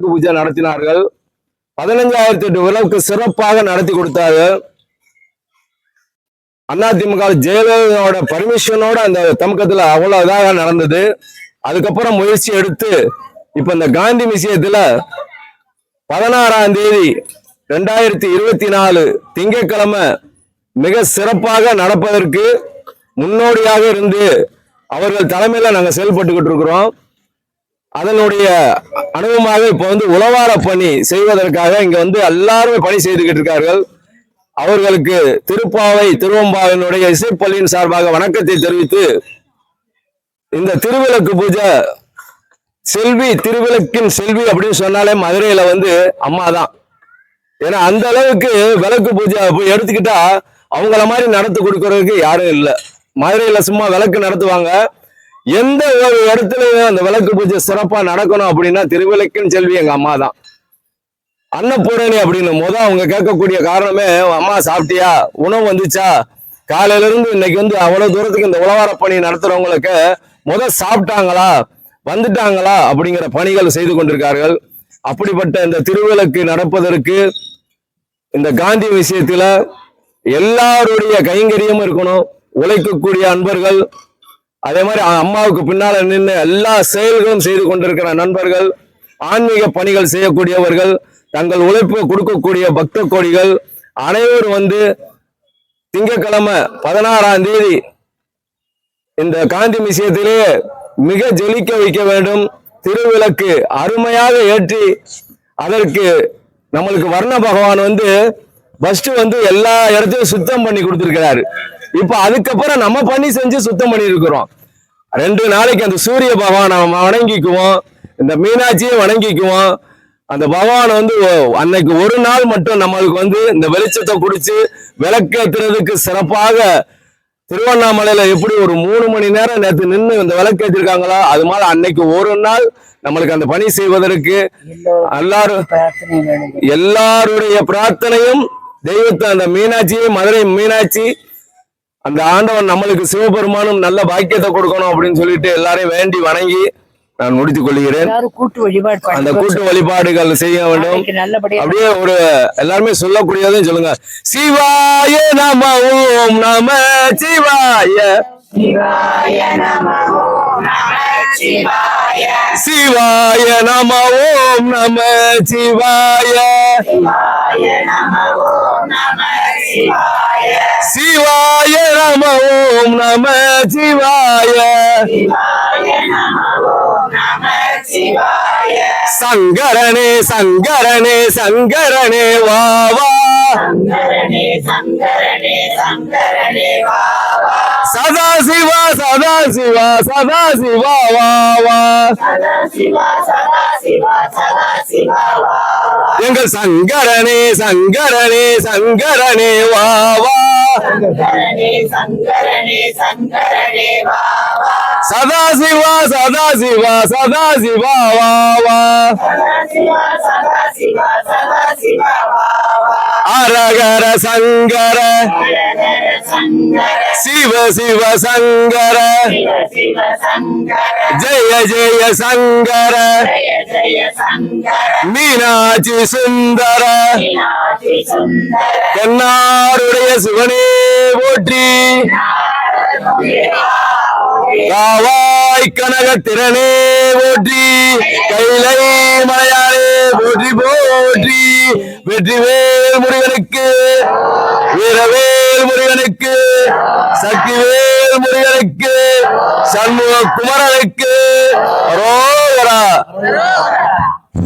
பூஜை நடத்தினார்கள். 15,008 விளக்கு சிறப்பாக நடத்தி கொடுத்தார்கள். அதிமுக ஜெயலலிதாவோட பர்மிஷனோட அந்த தமக்கத்துல அவ்வளவு இதாக நடந்தது. அதுக்கப்புறம் முயற்சி எடுத்து இப்ப இந்த காந்தி மியூசியத்துல 16ஆம் தேதி 2024 திங்கட்கிழமை மிக சிறப்பாக நடப்பதற்கு முன்னோடியாக இருந்து அவர்கள் தலைமையில நாங்க செயல்பட்டுக்கிட்டு இருக்கிறோம். அதனுடைய அனுபவமாக இப்ப உளவார பணி செய்வதற்காக இங்க எல்லாருமே பணி செய்துகிட்டு இருக்கார்கள். அவர்களுக்கு திருப்பாவை திருவம்பாவினுடைய இசைப்பள்ளியின் சார்பாக வணக்கத்தை தெரிவித்து இந்த திருவிளக்கு பூஜை செல்வி திருவிளக்கின் செல்வி அப்படின்னு சொன்னாலே மதுரையில அம்மா தான். ஏன்னா அந்த அளவுக்கு விளக்கு பூஜை எடுத்துக்கிட்டா அவங்கள மாதிரி நடத்தி கொடுக்கறதுக்கு யாரும் இல்லை. மதுரையில சும்மா விளக்கு நடத்துவாங்க. எந்த ஒரு இடத்துலயும் அந்த விளக்கு பூஜை சிறப்பா நடக்கணும் அப்படின்னா திருவிளக்கின் செல்வி எங்க அம்மா தான். அன்னபூரணி அப்படின்னு அவங்க கேட்கக்கூடிய காரணமே, அம்மா சாப்பிட்டியா, உணவு வந்துச்சா, காலையில இருந்து இன்னைக்கு அவ்வளவு தூரத்துக்கு இந்த உழவார பணி நடத்துறவங்களுக்கு சாப்பிட்டாங்களா வந்துட்டாங்களா அப்படிங்கிற பணிகள் செய்து கொண்டிருக்கார்கள். அப்படிப்பட்ட இந்த திருவிளக்கு நடப்பதற்கு இந்த காந்தி விஷயத்துல எல்லாருடைய கைங்கரியமும் இருக்கணும். உழைக்கக்கூடிய அன்பர்கள், அதே மாதிரி அம்மாவுக்கு பின்னால நின்று எல்லா செயல்களும் செய்து கொண்டிருக்கிற நண்பர்கள், ஆன்மீக பணிகள் செய்யக்கூடியவர்கள், தங்கள் உழைப்பு கொடுக்கக்கூடிய பக்த கோடிகள் அனைவரும் திங்கட்கிழமை 16ஆம் தேதி இந்த காந்தி மியூசியத்திலே மிக ஜொலிக்க வைக்க வேண்டும். திருவிளக்கு அருமையாக ஏற்றி அதற்கு நம்மளுக்கு வர்ண பகவான் ஃபர்ஸ்ட் எல்லா இடத்தையும் சுத்தம் பண்ணி கொடுத்திருக்கிறாரு. இப்ப அதுக்கப்புறம் நம்ம பண்ணி செஞ்சு சுத்தம் பண்ணி இருக்கிறோம். 2 நாளைக்கு அந்த சூரிய பகவானை வணங்கிக்குவோம், இந்த மீனாட்சியை வணங்கிக்குவோம். அந்த பகவான் அன்னைக்கு ஒரு நாள் மட்டும் நம்மளுக்கு இந்த வெளிச்சத்தை குடிச்சு விளக்கேற்றுறதுக்கு சிறப்பாக திருவண்ணாமலையில எப்படி ஒரு 3 மணி நேரம் நேற்று நின்று இந்த விளக்கேற்றிருக்காங்களோ அது மாதிரி அன்னைக்கு ஒரு நாள் நம்மளுக்கு அந்த பணி செய்வதற்கு எல்லாருடைய பிரார்த்தனையும் தெய்வத்தை அந்த மீனாட்சியை மதுரை மீனாட்சி அந்த ஆண்டவன் நம்மளுக்கு சிவபெருமானும் நல்ல பாக்கியத்தை கொடுக்கணும் அப்படின்னு சொல்லிட்டு எல்லாரையும் வேண்டி வணங்கி நான் முடித்துக் கொள்கிறேன். அந்த கூட்டு வழிபாடுகள் செய்ய வேண்டும். அப்படியே ஒரு எல்லாருமே சொல்லக்கூடியதையும் சொல்லுங்க. சிவாய நம ஓம் நம சிவாய, சிவாய நம ஓம் நம சிவாய, சிவாய நம ஓம் நம சிவாய, சிவாய நம ஓம் நம சிவாய, சிவாய நம ஓம் நம சிவாய, சிவாய நம ஓம் நம சிவாய. சங்கரனே சங்கரனே சங்கரனே வாவா, சங்கரனே சங்கரனே சங்கரனே வாவா, சதா சிவா சதா சிவா சதா சிவா வாவா, சதா சிவா சதா சிவா சதா சிவா வாவா. எங்கள் சங்கரனே சங்கரனே சங்கரனே வாவா, சங்கரனே சங்கரனே சங்கரனே வாவா, சதா சிவா சதா சிவா சதா சிவா வாவா, சதா சிவா சதா சிவா சதா சிவா வாவா. அரகர சங்கர சிவ சிவ சங்கர, சிவ சங்கர ஜெய ஜெய சங்கர, ஜெய ஜெய சங்கர மீனாட்சி சுந்தர, மீனாட்சி சுந்தர தென்னாடுடைய சிவனே போற்றி, காவாய் கனக திறனே போற்றி, கைலை மலையாளே போற்றி போற்றி. வெற்றிவேல் முருகனுக்கு, வீரவேல் முருகனுக்கு, சக்திவேல் முருகனுக்கு, சண்முக குமரனுக்கு அரோகரா.